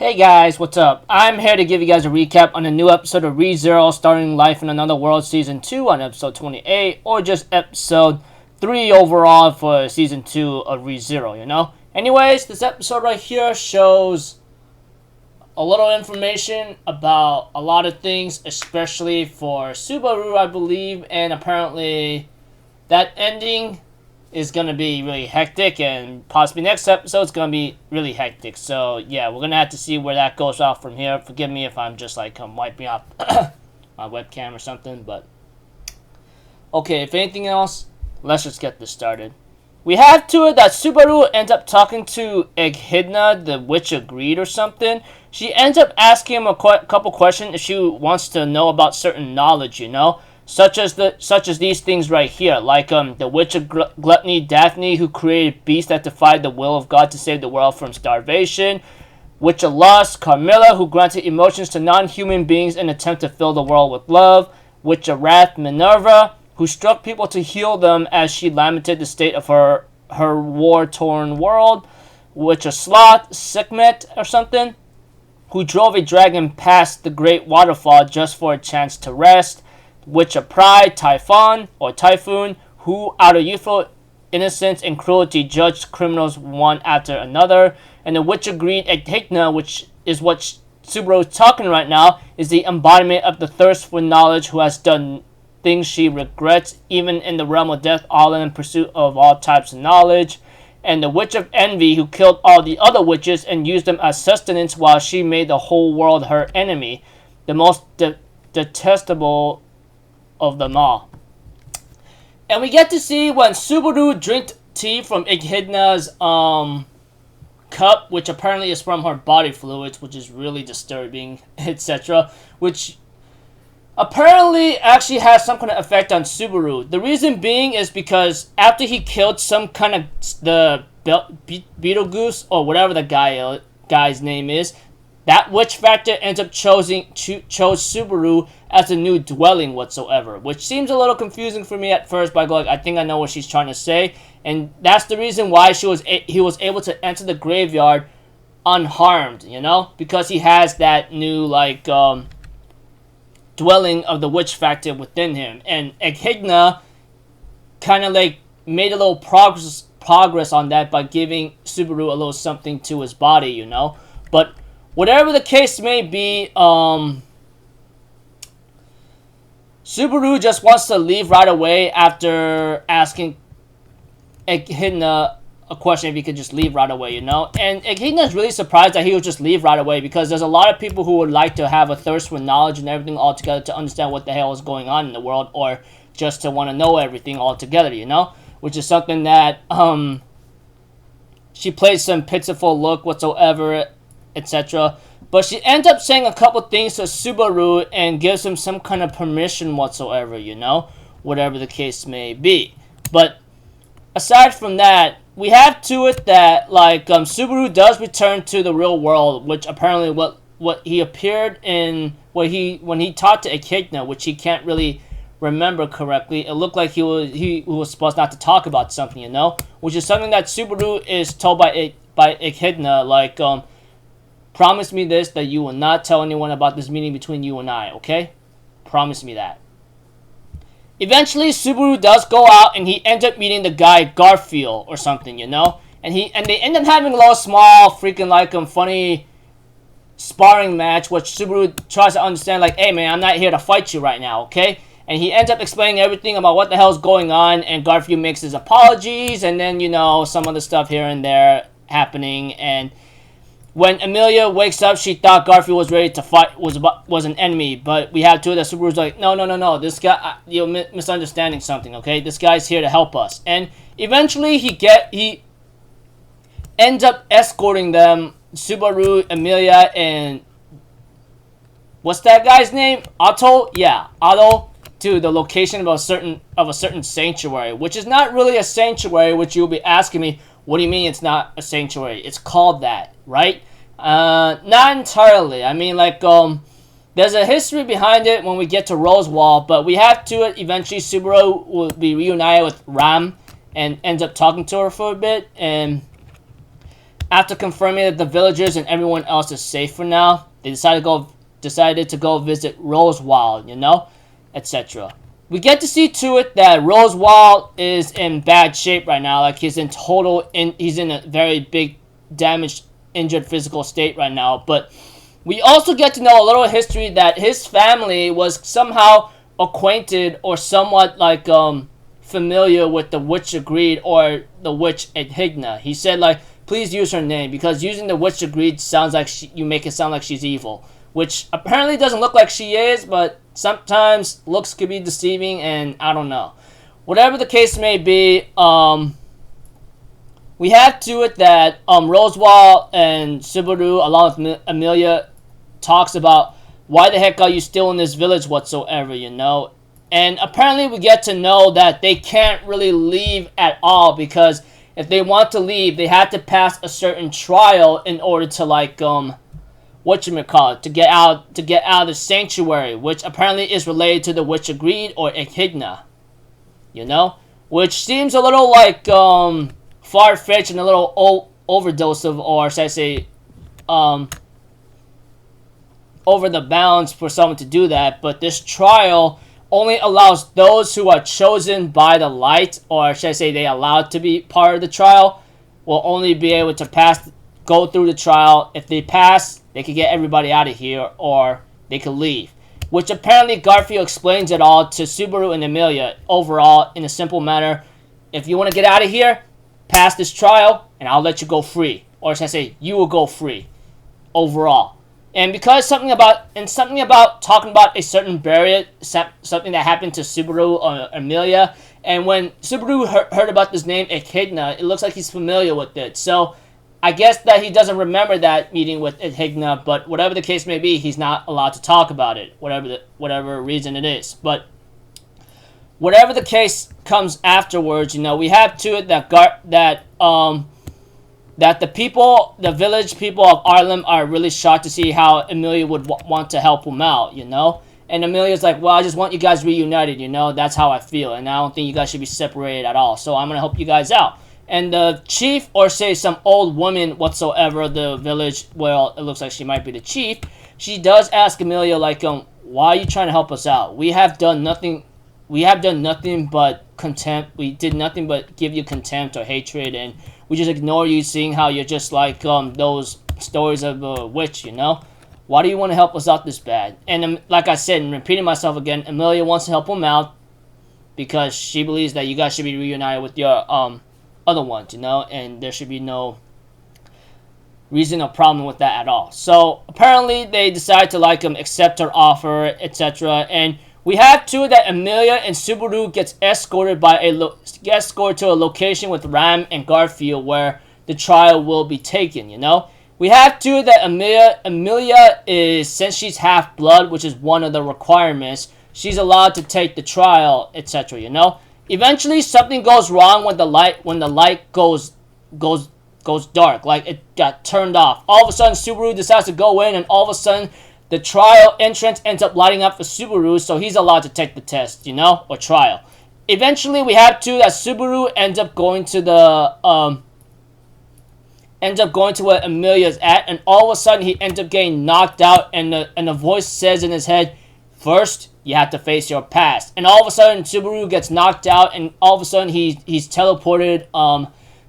Hey guys, what's up? I'm here to give you guys a recap on a new episode of ReZero starting Life in Another World Season 2 on episode 28, or just episode 3 overall for Season 2 of ReZero, you know? Anyways, this episode right here shows a little information about a lot of things, especially for Subaru, I believe, and apparently that ending is going to be really hectic, and possibly next episode is going to be really hectic. So, yeah, we're going to have to see where that goes off from here. Forgive me if I'm just, like, wiping out my webcam or something, but... Okay, if anything else, let's just get this started. We have to it that Subaru ends up talking to Echidna, the Witch of Greed or something. She ends up asking him a couple questions if she wants to know about certain knowledge, you know? Such as these things right here, like the Witch of Gluttony, Daphne, who created beasts that defied the will of God to save the world from starvation. Witch of Lust, Carmilla, who granted emotions to non-human beings in an attempt to fill the world with love. Witch of Wrath, Minerva, who struck people to heal them as she lamented the state of her war-torn world. Witch of Sloth, Sekhmet or something, who drove a dragon past the great waterfall just for a chance to rest. Witch of Pride, Typhoon, who out of youthful innocence and cruelty judged criminals one after another. And the Witch of Greed, Echidna, which is what Subaru is talking right now, is the embodiment of the thirst for knowledge, who has done things she regrets, even in the realm of death, all in pursuit of all types of knowledge. And the Witch of Envy, who killed all the other witches and used them as sustenance while she made the whole world her enemy. The most detestable of them all. And we get to see when Subaru drinks tea from Echidna's cup, which apparently is from her body fluids, which is really disturbing, etc. Which apparently actually has some kind of effect on Subaru. The reason being is because after he killed some kind of the Beetlejuice or whatever the guy's name is, that witch factor ends up chose Subaru as a new dwelling whatsoever, which seems a little confusing for me at first, but I go like, I think I know what she's trying to say, and that's the reason why he was able to enter the graveyard unharmed, you know, because he has that new like dwelling of the witch factor within him. And Echidna kind of like made a little progress on that by giving Subaru a little something to his body, you know. But whatever the case may be, Subaru just wants to leave right away after asking Echidna a question if he could just leave right away, you know? And Echidna's really surprised that he would just leave right away, because there's a lot of people who would like to have a thirst for knowledge and everything altogether to understand what the hell is going on in the world, or just to want to know everything altogether, you know? Which is something that, she plays some pitiful look whatsoever, etc. But she ends up saying a couple things to Subaru and gives him some kind of permission whatsoever, you know? Whatever the case may be. But aside from that, we have to it that, like, Subaru does return to the real world, which apparently what he appeared in, when he talked to Echidna, which he can't really remember correctly. It looked like he was supposed not to talk about something, you know? Which is something that Subaru is told by Echidna, like, promise me this, that you will not tell anyone about this meeting between you and I, okay? Promise me that. Eventually, Subaru does go out, and he ends up meeting the guy Garfield or something, you know? And they end up having a little small, freaking like funny sparring match, which Subaru tries to understand, like, hey man, I'm not here to fight you right now, okay? And he ends up explaining everything about what the hell's going on, and Garfield makes his apologies, and then, you know, some other stuff here and there happening. And when Emilia wakes up, she thought Garfield was ready to fight, was an enemy. But we have two that Subaru's like, no, this guy, you're misunderstanding something, okay? This guy's here to help us. And eventually he ends up escorting them, Subaru, Emilia, and what's that guy's name? Otto? Yeah, Otto, to the location of a certain sanctuary, which is not really a sanctuary, which you'll be asking me, what do you mean it's not a sanctuary? It's called that, right? Not entirely. I mean, like, there's a history behind it when we get to Rosewall, but we have to it eventually. Subaru will be reunited with Ram and ends up talking to her for a bit, and After confirming that the villagers and everyone else is safe for now, they decided to go visit Rosewild, etc. We get to see to it that Rosewild is in bad shape right now. Like he's in a very big damaged, injured physical state right now. But we also get to know a little history that his family was somehow acquainted or somewhat like familiar with the Witch of Greed or the Witch Echidna. He said like, please use her name because using the Witch of Greed sounds like you make it sound like she's evil, which apparently doesn't look like she is, but sometimes looks could be deceiving, and I don't know. Whatever the case may be, we have to it that Rosewall and Subaru, along with Emilia, talks about why the heck are you still in this village whatsoever, And apparently we get to know that they can't really leave at all because if they want to leave, they have to pass a certain trial in order to like to get out of the sanctuary, which apparently is related to the Witch of Greed or Echidna, which seems a little like far-fetched and a little overdose of, or should I say, over the bounds for someone to do that. But this trial only allows those who are chosen by the light, or should I say they allowed to be part of the trial, will only be able to go through the trial. If they pass, they can get everybody out of here, or they can leave. Which apparently Garfield explains it all to Subaru and Emilia overall in a simple manner. If you want to get out of here, pass this trial, and I'll let you go free. Or should I say, you will go free overall. And because something about talking about a certain barrier, something that happened to Subaru or Emilia, and when Subaru heard about this name Echidna, it looks like he's familiar with it. So I guess that he doesn't remember that meeting with Echidna, but whatever the case may be, he's not allowed to talk about it, whatever reason it is. But whatever the case comes afterwards, we have to it that the village people of Ireland are really shocked to see how Emilia would want to help him out, And Emilia's like, well, I just want you guys reunited, That's how I feel, and I don't think you guys should be separated at all. So I'm going to help you guys out. And the chief, or say some old woman whatsoever, the village, well, it looks like she might be the chief, she does ask Emilia, like, why are you trying to help us out? We have done nothing but contempt. We did nothing but give you contempt or hatred, and we just ignore you, seeing how you're just like those stories of a witch, Why do you want to help us out this bad? And like I said, and repeating myself again, Emilia wants to help him out because she believes that you guys should be reunited with your other ones, and there should be no reason or problem with that at all. So apparently they decide to accept her offer, etc. And we have to that Emilia and Subaru gets escorted to a location with Ram and Garfield where the trial will be taken, We have to that Emilia is, since she's half-blood, which is one of the requirements, she's allowed to take the trial, etc., Eventually something goes wrong when the light goes dark, like it got turned off. All of a sudden Subaru decides to go in, and all of a sudden the trial entrance ends up lighting up for Subaru, so he's allowed to take the test, or trial. Eventually, we have to that Subaru ends up going to where Emilia's at, and all of a sudden he ends up getting knocked out, and the voice says in his head, first you have to face your past. And all of a sudden Subaru gets knocked out, and all of a sudden he's teleported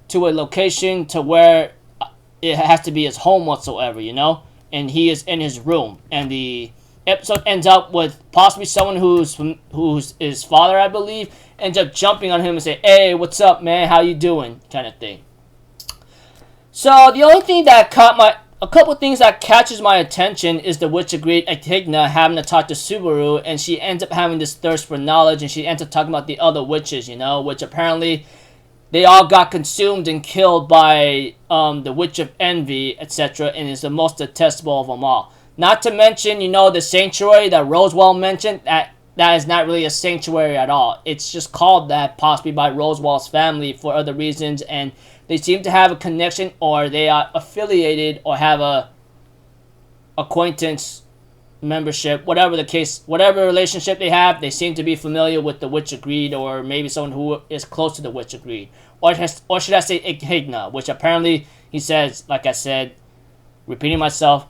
to a location to where it has to be his home whatsoever, And he is in his room, and the episode ends up with possibly someone who's his father, I believe, ends up jumping on him and say, "Hey, what's up, man? How you doing?" kind of thing. So the only thing that a couple things that catches my attention is the Witch of Greed Echidna having to talk to Subaru, and she ends up having this thirst for knowledge, and she ends up talking about the other witches, which apparently they all got consumed and killed by the Witch of Envy, etc., and is the most detestable of them all. Not to mention, the sanctuary that Rosewall mentioned, that is not really a sanctuary at all. It's just called that possibly by Rosewall's family for other reasons, and they seem to have a connection, or they are affiliated, or have a acquaintance membership, whatever the case, whatever relationship they have, they seem to be familiar with the Witch of Greed, or maybe someone who is close to the Witch of Greed. Or should I say Echidna, which apparently he says, like I said, repeating myself,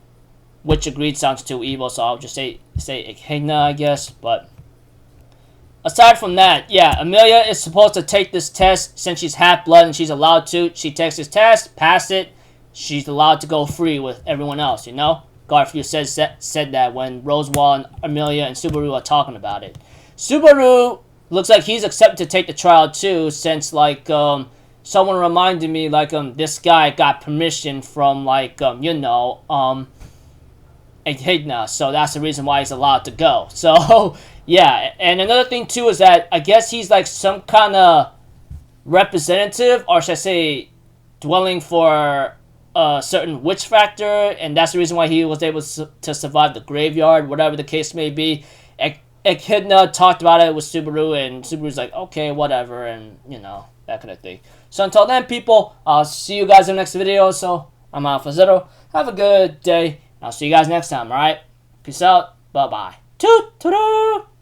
which agreed sounds too evil, so I'll just say Echidna, I guess. But aside from that, yeah, Emilia is supposed to take this test since she's half-blood and she's allowed to. She takes this test, pass it, she's allowed to go free with everyone else, you know? Garfield said that when Rosewall and Emilia and Subaru are talking about it. Subaru looks like he's accepted to take the trial too, since like someone reminded me like this guy got permission from like Echidna, so that's the reason why he's allowed to go. So yeah, and another thing too is that I guess he's like some kind of representative, or should I say dwelling for a certain witch factor, and that's the reason why he was able to survive the graveyard, whatever the case may be. Echidna talked about it with Subaru, and Subaru's like, okay, whatever, and, you know, that kind of thing. So until then, people, I'll see you guys in the next video. So I'm Alpha Zero. Have a good day. I'll see you guys next time, alright? Peace out. Bye-bye. Toot-toot-toot!